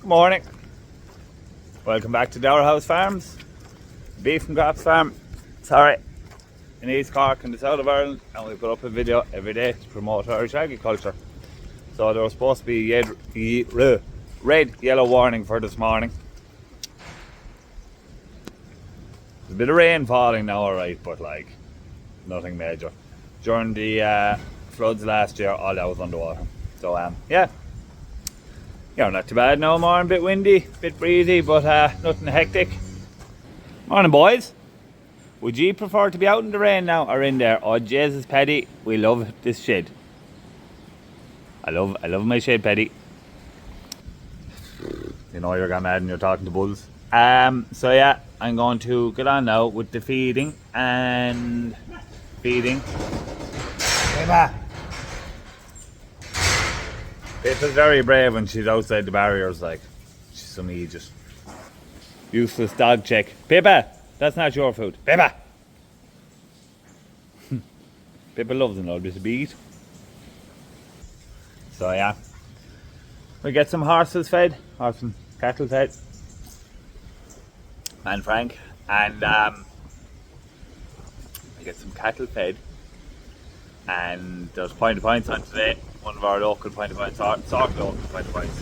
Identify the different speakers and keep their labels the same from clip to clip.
Speaker 1: Good morning. Welcome back to Dower House Farms, beef and crops farm. Sorry, in East Cork in the south of Ireland, and we put up a video every day to promote Irish agriculture. So there was supposed to be a red, yellow warning for this morning. There's a bit of rain falling now, alright, but like nothing major. During the floods last year, all that was underwater. So yeah. Yeah, not too bad no more, a bit windy, a bit breezy, but nothing hectic. Morning boys. Would you prefer to be out in the rain now or in there? Oh Jesus, Paddy, we love this shed. I love my shed, Paddy. You know you're going mad and you're talking to bulls. So yeah, I'm going to get on now with the feeding and feeding. Emma. Pippa's very brave when she's outside the barriers, like she's some just useless dog check. Pippa, that's not your food. Pippa. Pippa loves an old bit of beat. So yeah, we get some horses fed, or some cattle fed, and Frank, and we get some cattle fed, and there's point of points on today. One of our local point of points, sort local point of points,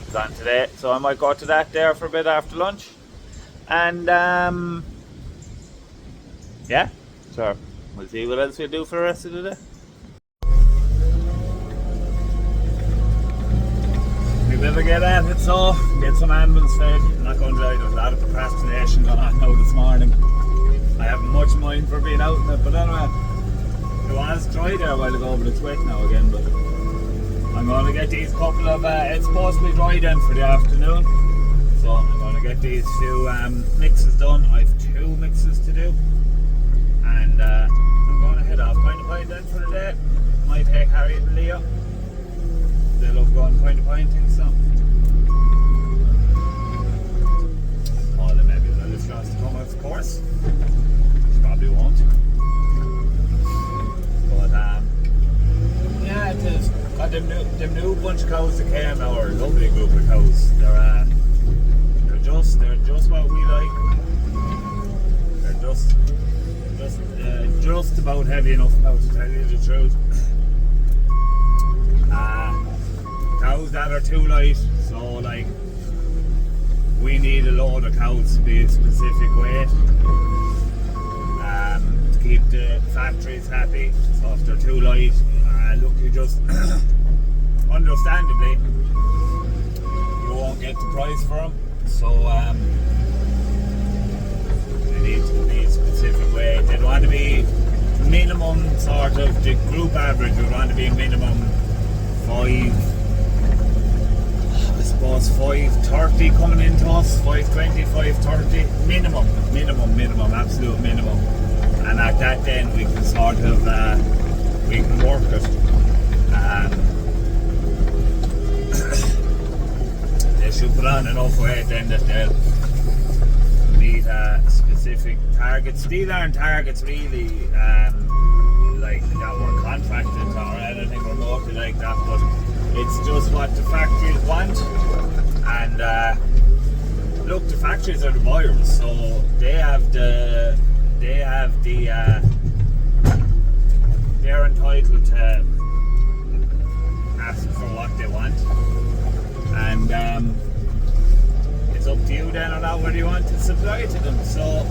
Speaker 1: is on today, so I might go to that there for a bit after lunch, and yeah, so we'll see what else we do for the rest of the day. We better get at it, so get some animals fed. I'm not going to lie, there's a lot of procrastination going on now this morning. I haven't much mind for being out in it, but anyway, it was dry there a while ago, but it's wet now again. But I'm going to get these couple of, it's supposed to be dry then for the afternoon, so I'm going to get these few mixes done. I have 2 mixes to do, and I'm going to head off point to point then for the day. Might take Harriet and Leo. They love going point to point things, so call them maybe they'll just wants to come, of course. She probably won't. But yeah, it is. Them new bunch of cows that came now are a lovely group of cows. They're just what we like. They're just about heavy enough now, to tell you the truth. Cows that are too light, so like we need a load of cows to be a specific weight to keep the factories happy. So if they're too light, look, you just understandably you won't get the price for them. So they need to be a specific weight. They'd want to be minimum sort of the group average would want to be minimum 530 coming into us, 520, 530 minimum, absolute minimum. And at that then we can sort of we can work it. They should put on enough weight then that they'll meet specific targets. These aren't targets really like that were contracted or anything remotely like that, but it's just what the factories want. And look, the factories are the buyers, so they're entitled to ask for what they want, and it's up to you then or not whether you want to supply to them. So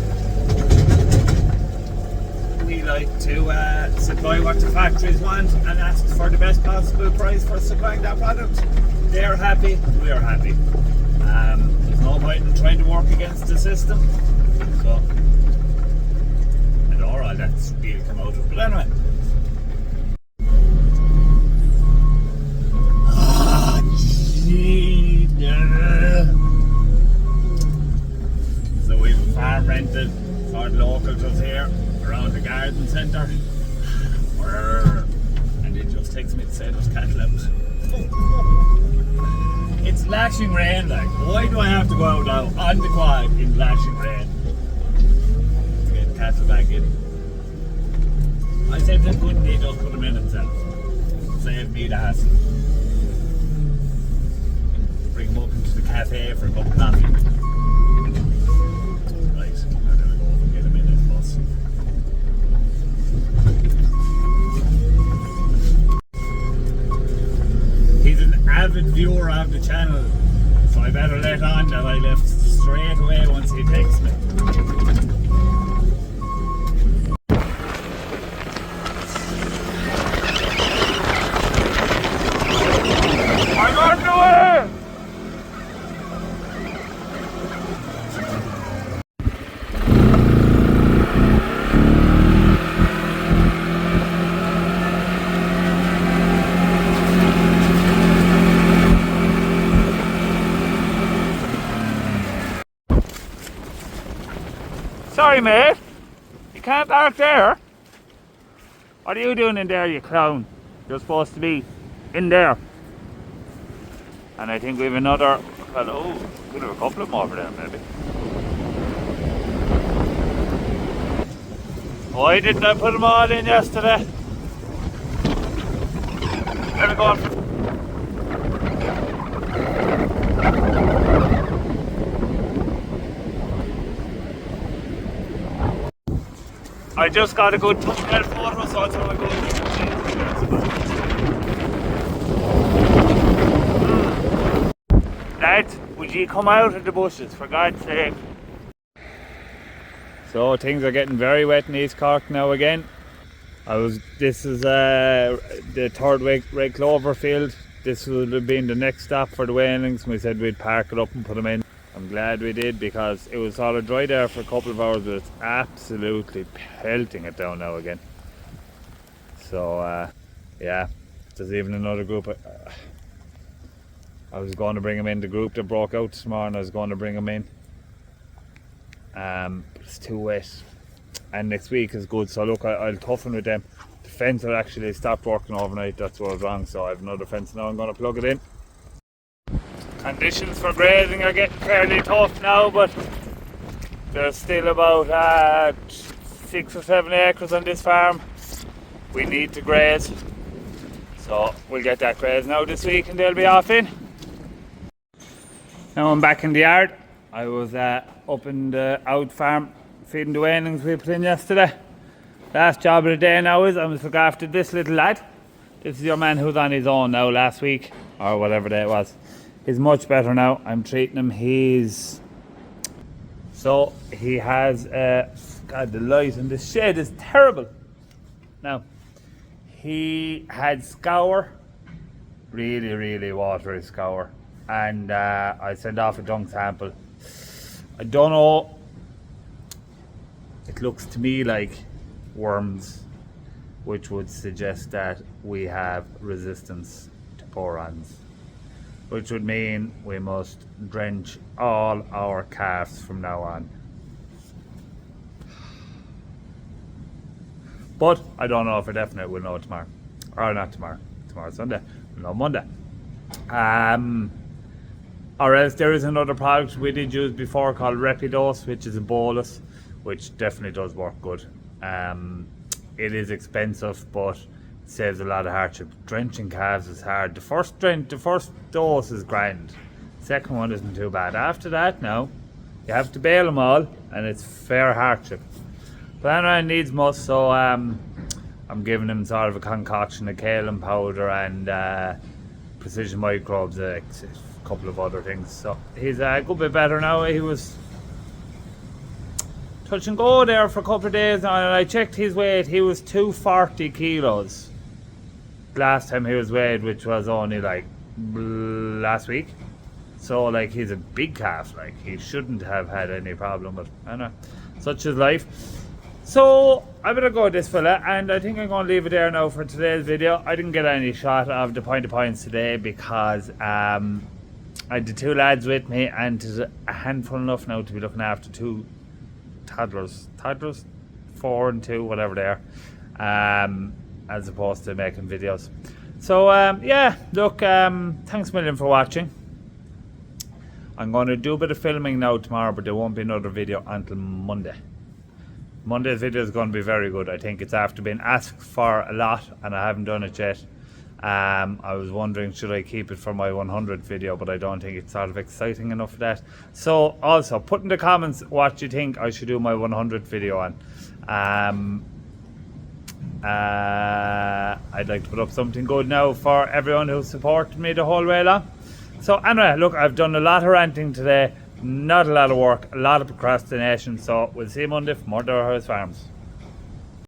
Speaker 1: we like to supply what the factories want and ask for the best possible price for supplying that product. They're happy, we're happy. There's no point in trying to work against the system. So I know all that's will come out of it. But anyway. So we have a farm rented for the locals us here around the garden centre, and it just takes me to say there's cattle out. It's lashing rain, like why do I have to go out now on the quad in lashing rain to get cattle back in? I said they couldn't, they just put them in themselves. Save me the hassle. Bring them up into the cafe for a cup of coffee. Right, I'm gonna go over and get him in his bus. He's an avid viewer of the channel, so I better let on that I left straight away once he texts me. I'm on the way! Sorry, mate. You can't park there. What are you doing in there, you clown? You're supposed to be in there. And I think we have another. Well, oh, we have a couple of them over there, maybe. Why didn't I put them all in yesterday? Let me go on. I just got a good thumbnail photo, so it's all good. Lads, would you come out of the bushes, for God's sake? So things are getting very wet in East Cork now again. This is the third red clover field. This would have been the next stop for the weanlings. We said we'd park it up and put them in. I'm glad we did, because it was sort of dry there for a couple of hours, but it's absolutely pelting it down now again. So yeah, there's even another group. I was going to bring them in, the group that broke out this morning, I was going to bring them in. But it's too wet, and next week is good, so look, I'll toughen with them. The fence had actually stopped working overnight, that's what was wrong, so I have another fence now. I'm going to plug it in. Conditions for grazing are getting fairly tough now, but there's still about 6 or 7 acres on this farm we need to graze, so we'll get that grazed now this week and they'll be off in. Now I'm back in the yard. I was up in the out farm feeding the weanlings we put in yesterday. Last job of the day now is I must look after this little lad. This is your man who's on his own now last week, or whatever day it was. He's much better now. I'm treating him. He has God, the light in this shed is terrible. Now, he had scour, really watery scour, and I sent off a dung sample. I don't know, it looks to me like worms, which would suggest that we have resistance to porons, which would mean we must drench all our calves from now on. But I don't know for definite. We'll know tomorrow, or not tomorrow. Tomorrow's Sunday. We'll know Monday. Or else there is another product we did use before called Repidose, which is a bolus, which definitely does work good. It is expensive, but saves a lot of hardship. Drenching calves is hard. The first dose is grand. Second one isn't too bad. After that, now you have to bail them all, and it's fair hardship. But anyway, it needs must, so I'm giving him sort of a concoction of kaolin powder and precision microbes, a couple of other things. So he's a good bit better now. He was touch and go there for a couple of days now, and I checked his weight. He was 240 kilos last time he was weighed, which was only like last week. So like, he's a big calf, like he shouldn't have had any problem, but I know, such is life. So I better go with this fella, and I think I'm going to leave it there now for today's video. I didn't get any shot of the point of points today because I had the two lads with me, and it's a handful enough now to be looking after two toddlers, 4 and 2, whatever they are, as opposed to making videos. So yeah, look, thanks a million for watching. I'm going to do a bit of filming now tomorrow, but there won't be another video until Monday. Monday's video is going to be very good. I think it's after being asked for a lot, and I haven't done it yet. I was wondering, should I keep it for my 100 video, but I don't think it's sort of exciting enough for that. So also put in the comments what you think I should do my 100 video on. I'd like to put up something good now for everyone who supported me the whole way along. So anyway, look, I've done a lot of ranting today, not a lot of work, a lot of procrastination. So we'll see you Monday for more House Farms.